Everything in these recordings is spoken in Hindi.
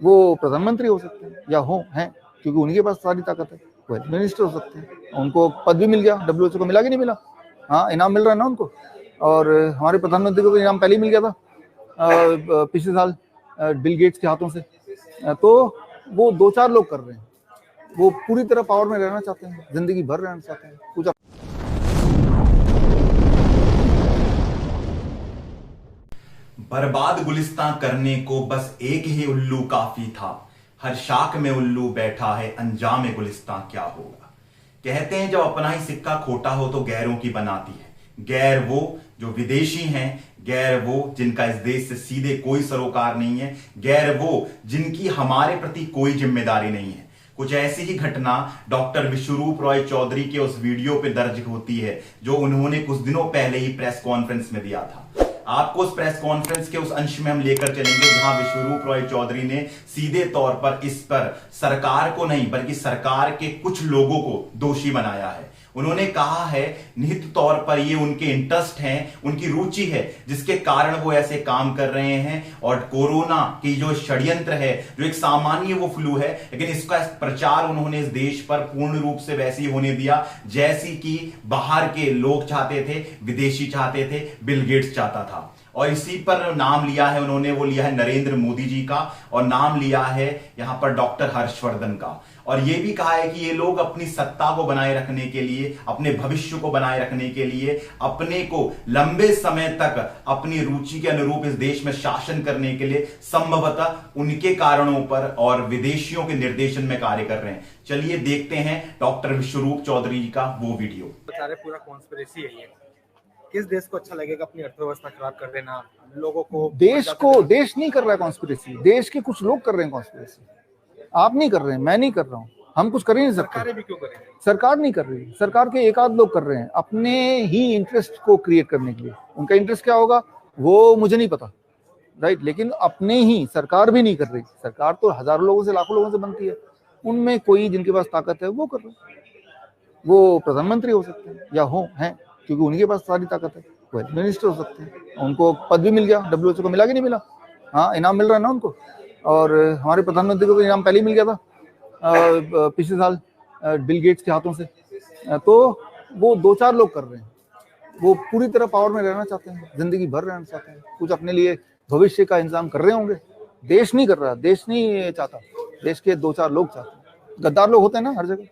वो प्रधानमंत्री हो सकते हैं या हैं, क्योंकि उनके पास सारी ताकत है। वो हेल्थ मिनिस्टर हो सकते हैं, उनको पद भी मिल गया, WHO को मिला कि नहीं मिला? हाँ, इनाम मिल रहा है ना उनको। और हमारे प्रधानमंत्री को तो इनाम पहले ही मिल गया था पिछले साल बिल गेट्स के हाथों से। तो वो 2-4 लोग कर रहे हैं, वो पूरी तरह पावर में रहना चाहते हैं, जिंदगी भर रहना चाहते हैं। कुछ बर्बाद गुलिस्तां करने को बस एक ही उल्लू काफी था। हर शाख में उल्लू बैठा है, अंजाम गुलिस्तां क्या होगा। कहते हैं जब अपना ही सिक्का खोटा हो तो गैरों की बनाती है। गैर वो जो विदेशी हैं, गैर वो जिनका इस देश से सीधे कोई सरोकार नहीं है, गैर वो जिनकी हमारे प्रति कोई जिम्मेदारी नहीं है। कुछ ऐसी ही घटना डॉक्टर विश्वरूप रॉय चौधरी के उस वीडियो पे दर्ज होती है जो उन्होंने कुछ दिनों पहले ही प्रेस कॉन्फ्रेंस में दिया था। आपको उस प्रेस कॉन्फ्रेंस के उस अंश में हम लेकर चलेंगे जहां विश्वरूप रॉय चौधरी ने सीधे तौर पर इस पर सरकार को नहीं बल्कि सरकार के कुछ लोगों को दोषी बनाया है। उन्होंने कहा है निहित तौर पर ये उनके इंटरेस्ट हैं, उनकी रुचि है जिसके कारण वो ऐसे काम कर रहे हैं। और कोरोना की जो षड्यंत्र है, जो एक सामान्य वो फ्लू है, लेकिन इसका प्रचार उन्होंने इस देश पर पूर्ण रूप से वैसी होने दिया जैसी कि बाहर के लोग चाहते थे, विदेशी चाहते थे, बिल गेट्स चाहता था। और इसी पर नाम लिया है उन्होंने, वो लिया है नरेंद्र मोदी जी का और नाम लिया है यहां पर डॉक्टर हर्षवर्धन का। और यह भी कहा है कि ये लोग अपनी सत्ता को बनाए रखने के लिए, अपने भविष्य को बनाए रखने के लिए, अपने को लंबे समय तक अपनी रुचि के अनुरूप इस देश में शासन करने के लिए संभवतः उनके कारणों पर और विदेशियों के निर्देशन में कार्य कर रहे हैं। चलिए देखते हैं डॉक्टर विश्वरूप चौधरी जी का वो वीडियो। पूरा कॉन्स्पिरेसी है ये। किस देश को अच्छा लगेगा अपनी अर्थव्यवस्था खराब कर देना, लोगों को देश नहीं कर रहा है कॉन्स्पिरेसी, देश के कुछ लोग कर रहे हैं कॉन्स्पिरेसी। आप नहीं कर रहे हैं, मैं नहीं कर रहा हूं, हम कुछ कर ही नहीं सकते। सरकारें भी क्यों करें? सरकार नहीं कर रही, सरकार के एक आध लोग कर रहे हैं अपने ही इंटरेस्ट को क्रिएट करने के लिए। उनका इंटरेस्ट क्या होगा वो मुझे नहीं पता, राइट, लेकिन अपने ही सरकार भी नहीं कर रही। सरकार तो हजारों लोगों से, लाखों लोगों से बनती है, उनमें कोई जिनके पास ताकत है वो कर रहे हैं। वो प्रधानमंत्री हो सकते हैं या हैं, क्योंकि उनके पास सारी ताकत है। वो हेल्थ मिनिस्टर हो सकते हैं, उनको पद भी मिल गया, WHO को मिला कि नहीं मिला? हाँ, इनाम मिल रहा है ना उनको। और हमारे प्रधानमंत्री को तो इनाम पहले ही मिल गया था पिछले साल बिल गेट्स के हाथों से। तो वो 2-4 लोग कर रहे हैं, वो पूरी तरह पावर में रहना चाहते हैं, जिंदगी भर रहना चाहते हैं, कुछ अपने लिए भविष्य का इंतजाम कर रहे होंगे। देश नहीं कर रहा, देश नहीं चाहता, देश के 2-4 लोग चाहते हैं। गद्दार लोग होते हैं ना हर जगह,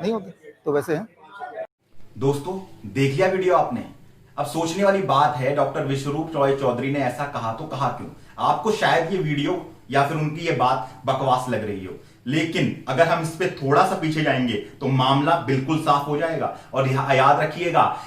नहीं होते तो वैसे हैं। दोस्तों देख लिया वीडियो आपने। अब सोचने वाली बात है डॉक्टर विश्वरूप रॉय चौधरी ने ऐसा कहा तो कहा क्यों? आपको शायद ये वीडियो या फिर उनकी ये बात बकवास लग रही हो, लेकिन अगर हम इस पे थोड़ा सा पीछे जाएंगे तो मामला बिल्कुल साफ हो जाएगा। और याद रखिएगा,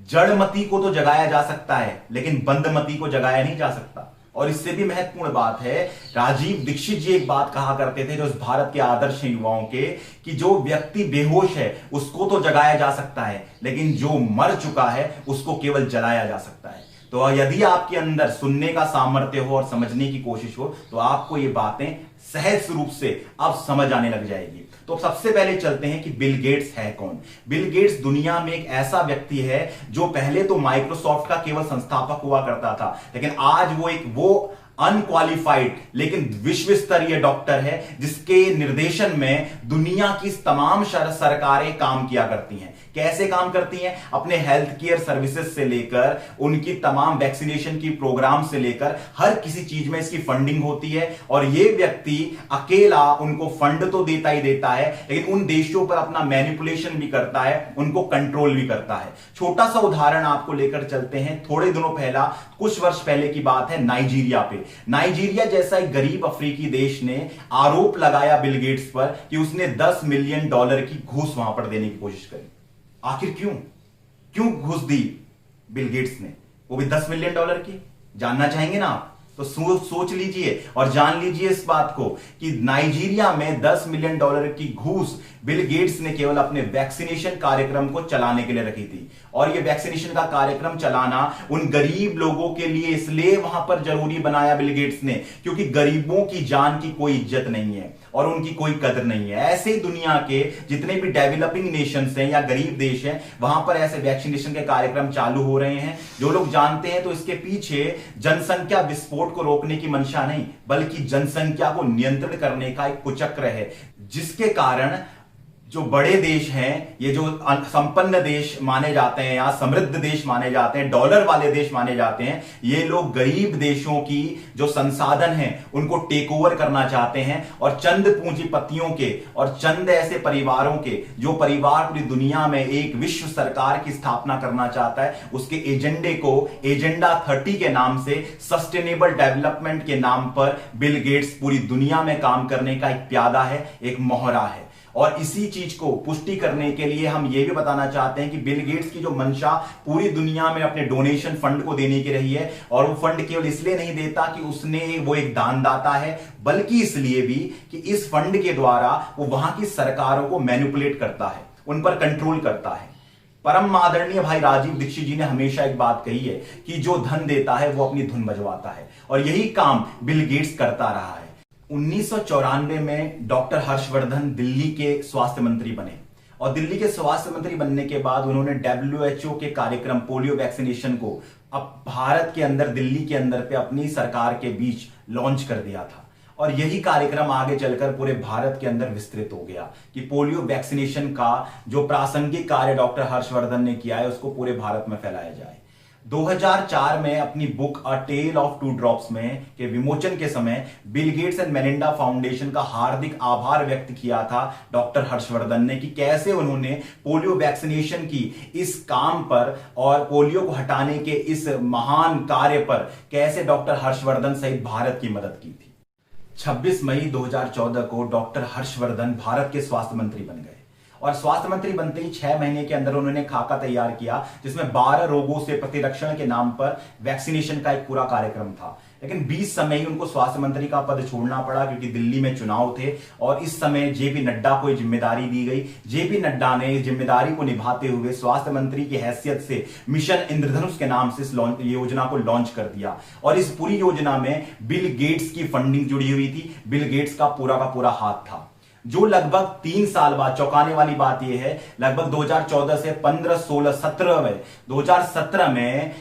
जड़मती को तो जगाया जा सकता है लेकिन बंदमती को जगाया नहीं जा सकता। और इससे भी महत्वपूर्ण बात है, राजीव दीक्षित जी एक बात कहा करते थे जो इस भारत के आदर्श हैं युवाओं के, कि जो व्यक्ति बेहोश है उसको तो जगाया जा सकता है लेकिन जो मर चुका है उसको केवल जलाया जा सकता है। तो यदि आपके अंदर सुनने का सामर्थ्य हो और समझने की कोशिश हो तो आपको ये बातें सहज रूप से अब समझ आने लग जाएगी। तो सबसे पहले चलते हैं कि बिल गेट्स है कौन। बिल गेट्स दुनिया में एक ऐसा व्यक्ति है जो पहले तो माइक्रोसॉफ्ट का केवल संस्थापक हुआ करता था, लेकिन आज वो अनक्वालिफाइड लेकिन विश्व स्तरीय डॉक्टर है जिसके निर्देशन में दुनिया की तमाम सरकारें काम किया करती हैं। कैसे काम करती हैं? अपने हेल्थ केयर सर्विसेज से लेकर उनकी तमाम वैक्सीनेशन की प्रोग्राम से लेकर हर किसी चीज में इसकी फंडिंग होती है। और यह व्यक्ति अकेला उनको फंड तो देता ही देता है लेकिन उन देशों पर अपना मैनिपुलेशन भी करता है, उनको कंट्रोल भी करता है। छोटा सा उदाहरण आपको लेकर चलते हैं। थोड़े दिनों पहला, कुछ वर्ष पहले की बात है, नाइजीरिया पे। नाइजीरिया जैसा एक गरीब अफ्रीकी देश ने आरोप लगाया बिल गेट्स पर कि उसने $10 मिलियन की घूस वहां पर देने की कोशिश करी। आखिर क्यों घूस दी बिल गेट्स ने, वो भी $10 मिलियन की? जानना चाहेंगे ना आप? तो सोच लीजिए और जान लीजिए इस बात को कि नाइजीरिया में $10 मिलियन की घूस बिल गेट्स ने केवल अपने वैक्सीनेशन कार्यक्रम को चलाने के लिए रखी थी। और यह वैक्सीनेशन का कार्यक्रम चलाना उन गरीब लोगों के लिए इसलिए वहां पर जरूरी बनाया बिल गेट्स ने क्योंकि गरीबों की जान की कोई इज्जत नहीं है। और उनकी कोई कदर नहीं है। ऐसे ही दुनिया के जितने भी डेवलपिंग नेशंस हैं या गरीब देश हैं, वहां पर ऐसे वैक्सीनेशन के कार्यक्रम चालू हो रहे हैं। जो लोग जानते हैं तो इसके पीछे जनसंख्या विस्फोट को रोकने की मंशा नहीं, बल्कि जनसंख्या को नियंत्रण करने का एक कुचक्र है, जिसके कारण जो बड़े देश हैं, ये जो संपन्न देश माने जाते हैं या समृद्ध देश माने जाते हैं, डॉलर वाले देश माने जाते हैं, ये लोग गरीब देशों की जो संसाधन हैं उनको टेक ओवर करना चाहते हैं और चंद पूंजीपतियों के और चंद ऐसे परिवारों के, जो परिवार पूरी दुनिया में एक विश्व सरकार की स्थापना करना चाहता है, उसके एजेंडे को एजेंडा 30 के नाम से, सस्टेनेबल डेवलपमेंट के नाम पर बिल गेट्स पूरी दुनिया में काम करने का एक प्यादा है, एक मोहरा है। और इसी चीज को पुष्टि करने के लिए हम यह भी बताना चाहते हैं कि बिल गेट्स की जो मंशा पूरी दुनिया में अपने डोनेशन फंड को देने की रही है, और वो फंड केवल इसलिए नहीं देता कि वो एक दानदाता है, बल्कि इसलिए भी कि इस फंड के द्वारा वो वहां की सरकारों को मैनिपुलेट करता है, उन पर कंट्रोल करता है। परम आदरणीय भाई राजीव दीक्षित जी ने हमेशा एक बात कही है कि जो धन देता है वो अपनी धुन बजवाता है, और यही काम बिल गेट्स करता रहा है। 1994 में डॉक्टर हर्षवर्धन दिल्ली के स्वास्थ्य मंत्री बने, और दिल्ली के स्वास्थ्य मंत्री बनने के बाद उन्होंने WHO के कार्यक्रम पोलियो वैक्सीनेशन को अब भारत के अंदर, दिल्ली के अंदर पे अपनी सरकार के बीच लॉन्च कर दिया था। और यही कार्यक्रम आगे चलकर पूरे भारत के अंदर विस्तृत हो गया कि पोलियो वैक्सीनेशन का जो प्रासंगिक कार्य डॉक्टर हर्षवर्धन ने किया है उसको पूरे भारत में फैलाया जाए। 2004 में अपनी book a tale of two drops में के विमोचन के समय Bill Gates and Melinda Foundation का हार्दिक आभार व्यक्त किया था डॉक्टर हर्षवर्धन ने कि कैसे उन्होंने पोलियो वैक्सीनेशन की इस काम पर और पोलियो को हटाने के इस महान कार्य पर कैसे डॉक्टर हर्षवर्धन सहित भारत की मदद की थी। 26 मई 2014 को डॉक्टर हर्षवर्धन भारत के स्वास्थ्य मंत्री बन गए, और स्वास्थ्य मंत्री बनते ही 6 महीने के अंदर उन्होंने खाका तैयार किया जिसमें 12 रोगों से प्रतिरक्षण के नाम पर वैक्सीनेशन का एक पूरा कार्यक्रम था। लेकिन 20 समय ही उनको स्वास्थ्य मंत्री का पद छोड़ना पड़ा क्योंकि दिल्ली में चुनाव थे, और इस समय जेपी नड्डा को जिम्मेदारी दी गई। जेपी नड्डा ने इस जिम्मेदारी को निभाते हुए स्वास्थ्य मंत्री की हैसियत से मिशन इंद्रधनुष के नाम से इस योजना को लॉन्च कर दिया, और इस पूरी योजना में बिल गेट्स की फंडिंग जुड़ी हुई थी। बिल गेट्स का पूरा हाथ था, जो लगभग 3 साल बाद, चौंकाने वाली बात यह है, लगभग 2014 से 15, 16, 17 में 2017 में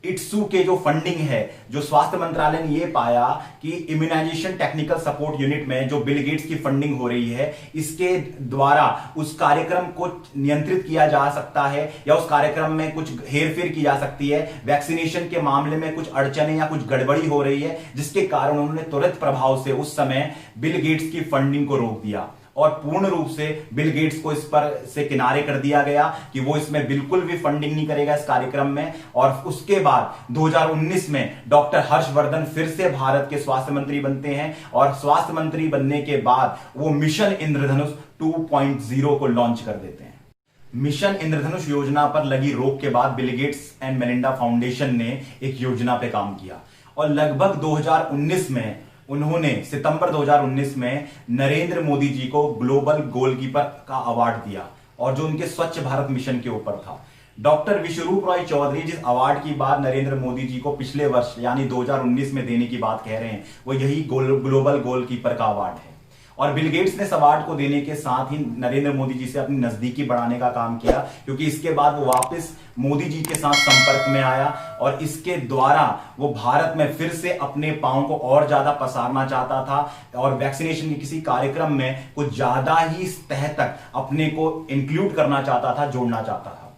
इट्सू के जो फंडिंग है, जो स्वास्थ्य मंत्रालय ने यह पाया कि इम्यूनाइजेशन टेक्निकल सपोर्ट यूनिट में जो बिल गेट्स की फंडिंग हो रही है, इसके द्वारा उस कार्यक्रम को नियंत्रित किया जा सकता है या उस कार्यक्रम में कुछ हेरफेर की जा सकती है, वैक्सीनेशन के मामले में कुछ अड़चने या कुछ गड़बड़ी हो रही है, जिसके कारण उन्होंने तुरंत प्रभाव से उस समय बिल गेट्स की फंडिंग को रोक दिया और पूर्ण रूप से बिल गेट्स को इस पर से किनारे कर दिया गया कि वो इसमें बिल्कुल भी फंडिंग नहीं करेगा इस कार्यक्रम में। और उसके बाद 2019 में डॉक्टर हर्षवर्धन फिर से भारत के स्वास्थ्य मंत्री बनते हैं, और स्वास्थ्य मंत्री बनने के बाद वो मिशन इंद्रधनुष 2.0 को लॉन्च कर देते हैं। मिशन इंद्रधनुष योजना पर लगी रोक के बाद bill Gates and Melinda foundation ने एक योजना पे काम किया, और लगभग 2019 में उन्होंने सितंबर 2019 में नरेंद्र मोदी जी को ग्लोबल गोलकीपर का अवार्ड दिया, और जो उनके स्वच्छ भारत मिशन के ऊपर था। डॉक्टर विश्वरूप रॉय चौधरी जिस अवार्ड की बात नरेंद्र मोदी जी को पिछले वर्ष यानी 2019 में देने की बात कह रहे हैं, वो यही ग्लोबल गोलकीपर का अवार्ड है। और बिल गेट्स ने इस अवार्ड को देने के साथ ही नरेंद्र मोदी जी से अपनी नजदीकी बढ़ाने का काम किया, क्योंकि इसके बाद वो वापस मोदी जी के साथ संपर्क में आया, और इसके द्वारा वो भारत में फिर से अपने पांव को और ज्यादा पसारना चाहता था और वैक्सीनेशन के किसी कार्यक्रम में कुछ ज्यादा ही तह तक अपने को इंक्लूड करना चाहता था, जोड़ना चाहता था।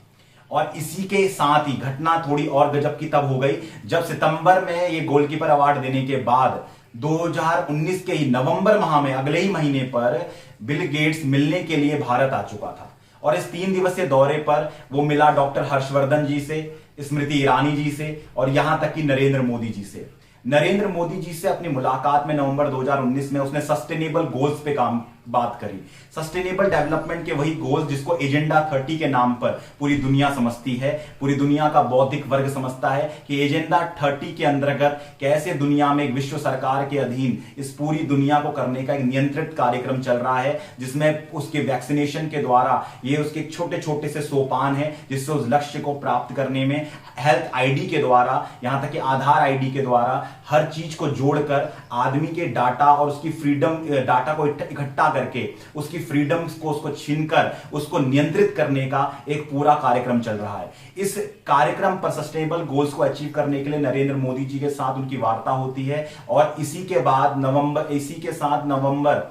और इसी के साथ ही घटना थोड़ी और गजब की तब हो गई जब सितंबर में ये गोलकीपर अवार्ड देने के बाद 2019 के ही नवंबर माह में, अगले ही महीने पर बिल गेट्स मिलने के लिए भारत आ चुका था, और इस 3 दिवसीय दौरे पर वो मिला डॉक्टर हर्षवर्धन जी से, स्मृति ईरानी जी से, और यहां तक कि नरेंद्र मोदी जी से। नरेंद्र मोदी जी से अपनी मुलाकात में नवंबर 2019 में उसने सस्टेनेबल गोल्स पे काम बात करी। सस्टेनेबल डेवलपमेंट के वही गोल्स जिसको एजेंडा 30 के नाम पर पूरी दुनिया समझती है, पूरी दुनिया का बौद्धिक वर्ग समझता है कि एजेंडा 30 के अंतर्गत कैसे दुनिया में एक विश्व सरकार के अधीन इस पूरी दुनिया को करने का एक नियंत्रित कार्यक्रम चल रहा है, जिसमें उसके वैक्सीनेशन के द्वारा ये उसके छोटे छोटे से सोपान है जिससे उस लक्ष्य को प्राप्त करने में हेल्थ आईडी के द्वारा, यहां तक कि आधार आईडी के द्वारा हर चीज को जोड़कर आदमी के डाटा और उसकी फ्रीडम, डाटा को इकट्ठा करके उसकी फ्रीडम को उसको छीनकर उसको नियंत्रित करने का एक पूरा कार्यक्रम चल रहा है। इस कार्यक्रम पर सस्टेनेबल गोल्स को अचीव करने के लिए नरेंद्र मोदी जी के साथ उनकी वार्ता होती है और इसी के साथ नवंबर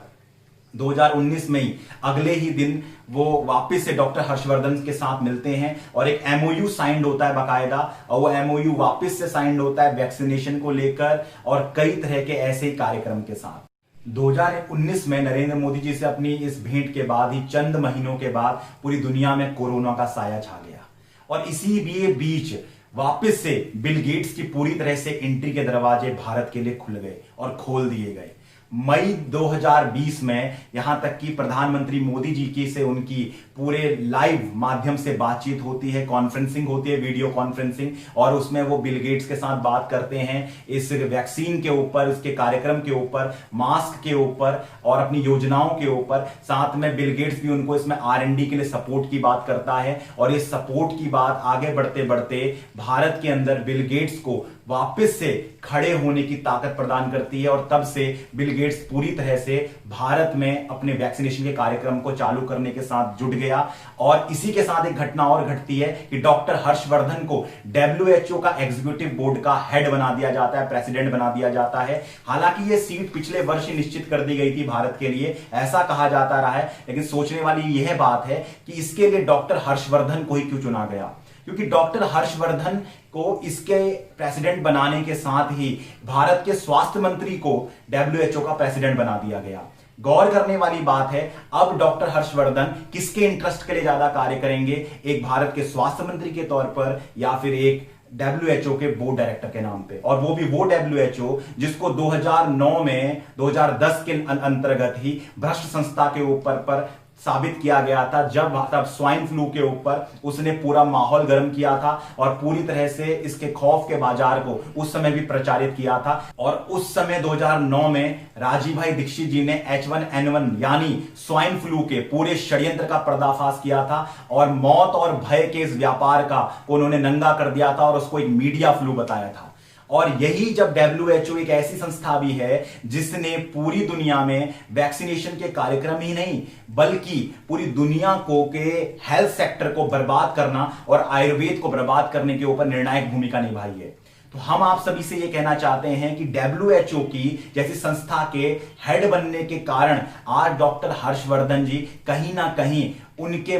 2019 में ही अगले ही दिन वो वापस से डॉक्टर हर्षवर्धन के साथ मिलते हैं और एक एमओयू साइंड होता है बाकायदा, और वो एमओयू वापस से साइंड होता है वैक्सीनेशन को लेकर और कई तरह के ऐसे ही कार्यक्रम के साथ। 2019 में नरेंद्र मोदी जी से अपनी इस भेंट के बाद ही चंद महीनों के बाद पूरी दुनिया में कोरोना का साया छा गया और इसी बीच वापस से बिल गेट्स की पूरी तरह से एंट्री के दरवाजे भारत के लिए खुल गए और खोल दिए गए। मई 2020 में यहां तक कि प्रधानमंत्री मोदी जी की से उनकी पूरे लाइव माध्यम से बातचीत होती है, कॉन्फ्रेंसिंग होती है, वीडियो कॉन्फ्रेंसिंग, और उसमें वो बिल गेट्स के साथ बात करते हैं इस वैक्सीन के ऊपर, इसके कार्यक्रम के ऊपर, मास्क के ऊपर और अपनी योजनाओं के ऊपर। साथ में बिल गेट्स भी उनको इसमें R&D के लिए सपोर्ट की बात करता है और इस सपोर्ट की बात आगे बढ़ते बढ़ते भारत के अंदर बिल गेट्स को वापस से खड़े होने की ताकत प्रदान करती है और तब से बिल गेट्स पूरी तरह से भारत में अपने वैक्सीनेशन के कार्यक्रम को चालू करने के साथ जुट गया। और इसी के साथ एक घटना और घटती है कि डॉक्टर हर्षवर्धन को WHO का एग्जीक्यूटिव बोर्ड का हेड बना दिया जाता है, प्रेसिडेंट बना दिया जाता है। हालांकि यह सीट पिछले वर्ष ही निश्चित कर दी गई थी भारत के लिए, ऐसा कहा जाता रहा है, लेकिन सोचने वाली यह बात है कि इसके लिए डॉक्टर हर्षवर्धन को ही क्यों चुना गया, क्योंकि डॉक्टर हर्षवर्धन को इसके प्रेसिडेंट बनाने के साथ ही भारत के स्वास्थ्य मंत्री को WHO का प्रेसिडेंट बना दिया गया। गौर करने वाली बात है, अब डॉक्टर हर्षवर्धन किसके इंटरेस्ट के लिए ज्यादा कार्य करेंगे, एक भारत के स्वास्थ्य मंत्री के तौर पर या फिर एक WHO के बोर्ड डायरेक्टर के नाम पे, और वो भी वो WHO जिसको 2009 में 2010 के अंतर्गत ही भ्रष्ट संस्था के ऊपर पर साबित किया गया था, जब तब स्वाइन फ्लू के ऊपर उसने पूरा माहौल गर्म किया था और पूरी तरह से इसके खौफ के बाजार को उस समय भी प्रचारित किया था। और उस समय 2009 में राजीव भाई दीक्षित जी ने H1N1 यानी स्वाइन फ्लू के पूरे षड्यंत्र का पर्दाफाश किया था और मौत और भय के इस व्यापार का उन्होंने नंगा कर दिया था और उसको एक मीडिया फ्लू बताया था। और यही जब WHO एक ऐसी संस्था भी है जिसने पूरी दुनिया में वैक्सीनेशन के कार्यक्रम ही नहीं बल्कि पूरी दुनिया को के हेल्थ सेक्टर को बर्बाद करना और आयुर्वेद को बर्बाद करने के ऊपर निर्णायक भूमिका निभाई है। तो हम आप सभी से यह कहना चाहते हैं कि WHO की जैसी संस्था के हेड बनने के कारण आज डॉक्टर हर्षवर्धन जी कहीं ना कहीं उनके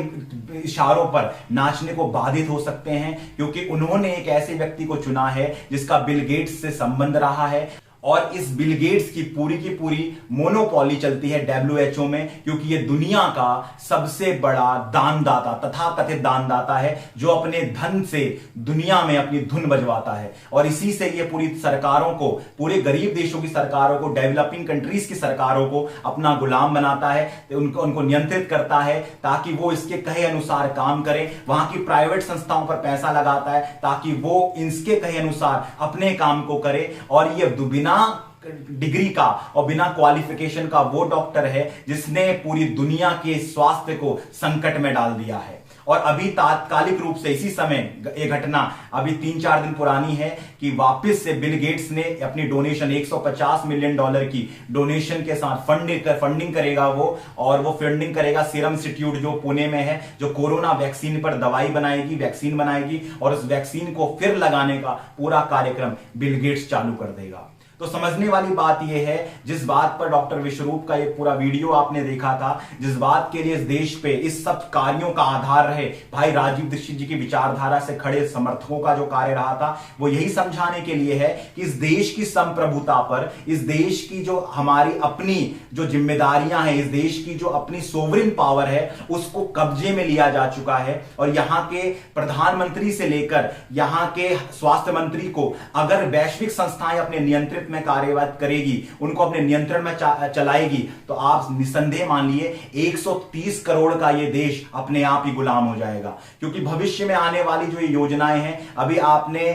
इशारों पर नाचने को बाधित हो सकते हैं, क्योंकि उन्होंने एक ऐसे व्यक्ति को चुना है जिसका बिल गेट्स से संबंध रहा है और इस बिल गेट्स की पूरी मोनोपॉली चलती है WHO में, क्योंकि ये दुनिया का सबसे बड़ा दानदाता तथाकथित दानदाता है जो अपने धन से दुनिया में अपनी धुन बजवाता है और इसी से ये पूरी सरकारों को, पूरे गरीब देशों की सरकारों को, डेवलपिंग कंट्रीज की सरकारों को अपना गुलाम बनाता है, उनको नियंत्रित करता है ताकि वो इसके कहे अनुसार काम करें। वहां की प्राइवेट संस्थाओं पर पैसा लगाता है ताकि वो इसके कहे अनुसार अपने काम को करे। और ये बिना डिग्री का और बिना क्वालिफिकेशन का वो डॉक्टर है जिसने पूरी दुनिया के स्वास्थ्य को संकट में डाल दिया है। और अभी तात्कालिक रूप से इसी समय ये घटना अभी 3-4 दिन पुरानी है कि वापस से बिल गेट्स ने अपनी डोनेशन $150 मिलियन की डोनेशन के साथ फंडिंग करेगा वो, और वो फंडिंग करेगा सीरम इंस्टीट्यूट जो पुणे में है, जो कोरोना वैक्सीन पर दवाई बनाएगी, वैक्सीन बनाएगी और उस वैक्सीन को फिर लगाने का पूरा कार्यक्रम बिल गेट्स चालू कर देगा। तो समझने वाली बात यह है, जिस बात पर डॉक्टर विश्वरूप का ये पूरा वीडियो आपने देखा था, जिस बात के लिए इस देश पे इस सब कार्यों का आधार रहे भाई राजीव दीक्षित जी की विचारधारा से खड़े समर्थकों का जो कार्य रहा था, वो यही समझाने के लिए है कि इस देश की संप्रभुता पर, इस देश की जो हमारी अपनी जो जिम्मेदारियां हैं, इस देश की जो अपनी सोवरिन पावर है, उसको कब्जे में लिया जा चुका है। और यहां के प्रधानमंत्री से लेकर यहां के स्वास्थ्य मंत्री को अगर वैश्विक संस्थाएं अपने नियंत्रित हित में कार्यवाही करेगी, उनको अपने नियंत्रण में चलाएगी, तो आप निसंदेह मान लिए 130 करोड़ का ये देश अपने आप ही गुलाम हो जाएगा। क्योंकि भविष्य में आने वाली जो ये योजनाएं हैं, अभी आपने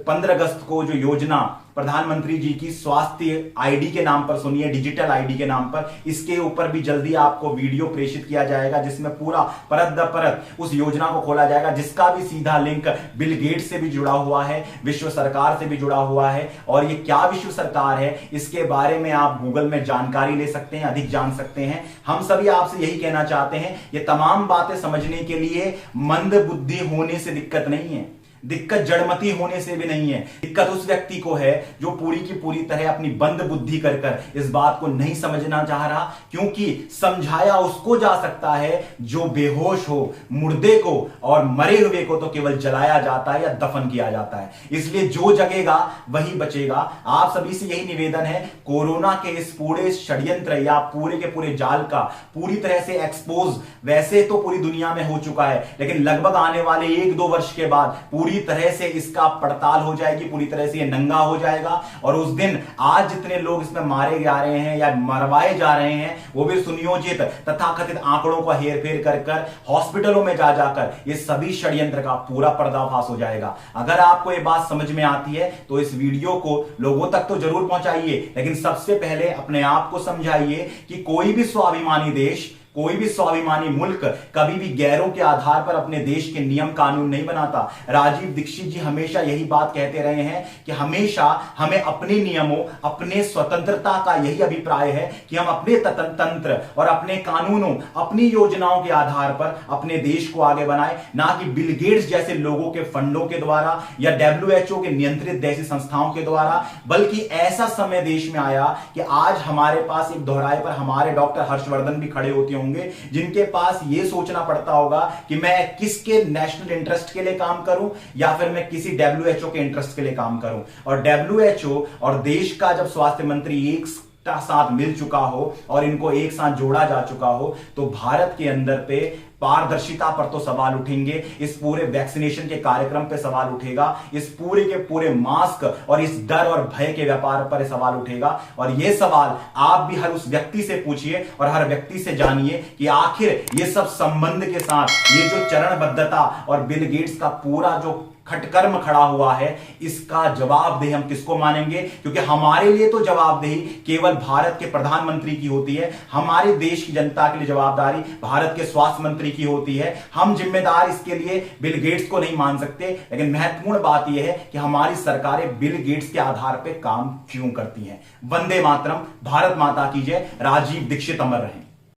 15 अगस्त को जो योजना प्रधानमंत्री जी की स्वास्थ्य आईडी के नाम पर सुनिए, डिजिटल आईडी के नाम पर, इसके ऊपर भी जल्दी आपको वीडियो प्रेषित किया जाएगा जिसमें पूरा परत दर परत उस योजना को खोला जाएगा, जिसका भी सीधा लिंक बिल गेट्स से भी जुड़ा हुआ है, विश्व सरकार से भी जुड़ा हुआ है। और ये क्या विश्व सरकार है, इसके बारे में आप गूगल में जानकारी ले सकते हैं, अधिक जान सकते हैं। हम सभी आपसे यही कहना चाहते हैं, ये तमाम बातें समझने के लिए मंद बुद्धि होने से दिक्कत नहीं है, दिक्कत जड़मती होने से भी नहीं है। दिक्कत उस व्यक्ति को है जो पूरी की पूरी तरह अपनी बंद बुद्धि कर कर इस बात को नहीं समझना चाह रहा, क्योंकि समझाया उसको जा सकता है जो बेहोश हो, मुर्दे को और मरे हुए को तो केवल जलाया जाता है या दफन किया जाता है। इसलिए जो जगेगा वही बचेगा। आप सभी से यही निवेदन है, कोरोना के इस पूरे षड्यंत्र या पूरे के पूरे जाल का पूरी तरह से एक्सपोज वैसे तो पूरी दुनिया में हो चुका है, लेकिन लगभग आने वाले 1-2 वर्ष के बाद पूरी तरह से इसका पड़ताल हो जाएगी, पूरी तरह से ये नंगा हो जाएगा। और उस दिन आज जितने लोग इसमें मारे जा रहे हैं या मरवाए जा रहे हैं, वो भी सुनियोजित तथाकथित आंकड़ों का हेरफेर कर कर हॉस्पिटलों में जा जाकर ये सभी षड्यंत्र का पूरा पर्दाफाश हो जाएगा। अगर आपको ये बात समझ में आती है तो इस वीडियो को लोगों तक तो जरूर पहुंचाइए, लेकिन सबसे पहले अपने आप को समझाइए कि कोई भी स्वाभिमानी देश, कोई भी स्वाभिमानी मुल्क कभी भी गैरों के आधार पर अपने देश के नियम कानून नहीं बनाता। राजीव दीक्षित जी हमेशा यही बात कहते रहे हैं कि हमेशा हमें अपने नियमों, अपने स्वतंत्रता का यही अभिप्राय है कि हम अपने तंत्र और अपने कानूनों, अपनी योजनाओं के आधार पर अपने देश को आगे बढ़ाएं, ना कि बिल गेट्स जैसे लोगों के फंडों के द्वारा या WHO के नियंत्रित जैसी संस्थाओं के द्वारा। बल्कि ऐसा समय देश में आया कि आज हमारे पास एक दोहराए पर हमारे डॉक्टर हर्षवर्धन भी खड़े होते होंगे, जिनके पास यह सोचना पड़ता होगा कि मैं किसके नेशनल इंटरेस्ट के लिए काम करूं या फिर मैं किसी WHO के इंटरेस्ट के लिए काम करूं। और WHO और देश का जब स्वास्थ्य मंत्री एक साथ मिल चुका हो और इनको एक साथ जोड़ा जा चुका हो, तो भारत के अंदर पे पारदर्शिता पर तो सवाल उठेंगे, इस पूरे वैक्सीनेशन के कार्यक्रम पे सवाल उठेगा, इस पूरे के पूरे मास्क और इस डर और भय के व्यापार पर सवाल उठेगा। और ये सवाल आप भी हर उस व्यक्ति से पूछिए और हर व्यक्ति से जानिए कि आखिर ये सब संबंध के साथ ये जो चरणबद्धता और बिल गेट्स का पूरा जो खटकर्म खड़ा हुआ है, इसका जवाबदेही हम किसको मानेंगे? क्योंकि हमारे लिए तो जवाबदेही केवल भारत के प्रधानमंत्री की होती है, हमारे देश की जनता के लिए जवाबदारी भारत के स्वास्थ्य मंत्री की होती है। हम जिम्मेदार इसके लिए बिल गेट्स को नहीं मान सकते, लेकिन महत्वपूर्ण बात यह है कि हमारी सरकारें बिल गेट्स के आधार पर काम क्यों करती हैं। वंदे मातरम, भारत माता की जय। राजीव दीक्षित अमर रहें।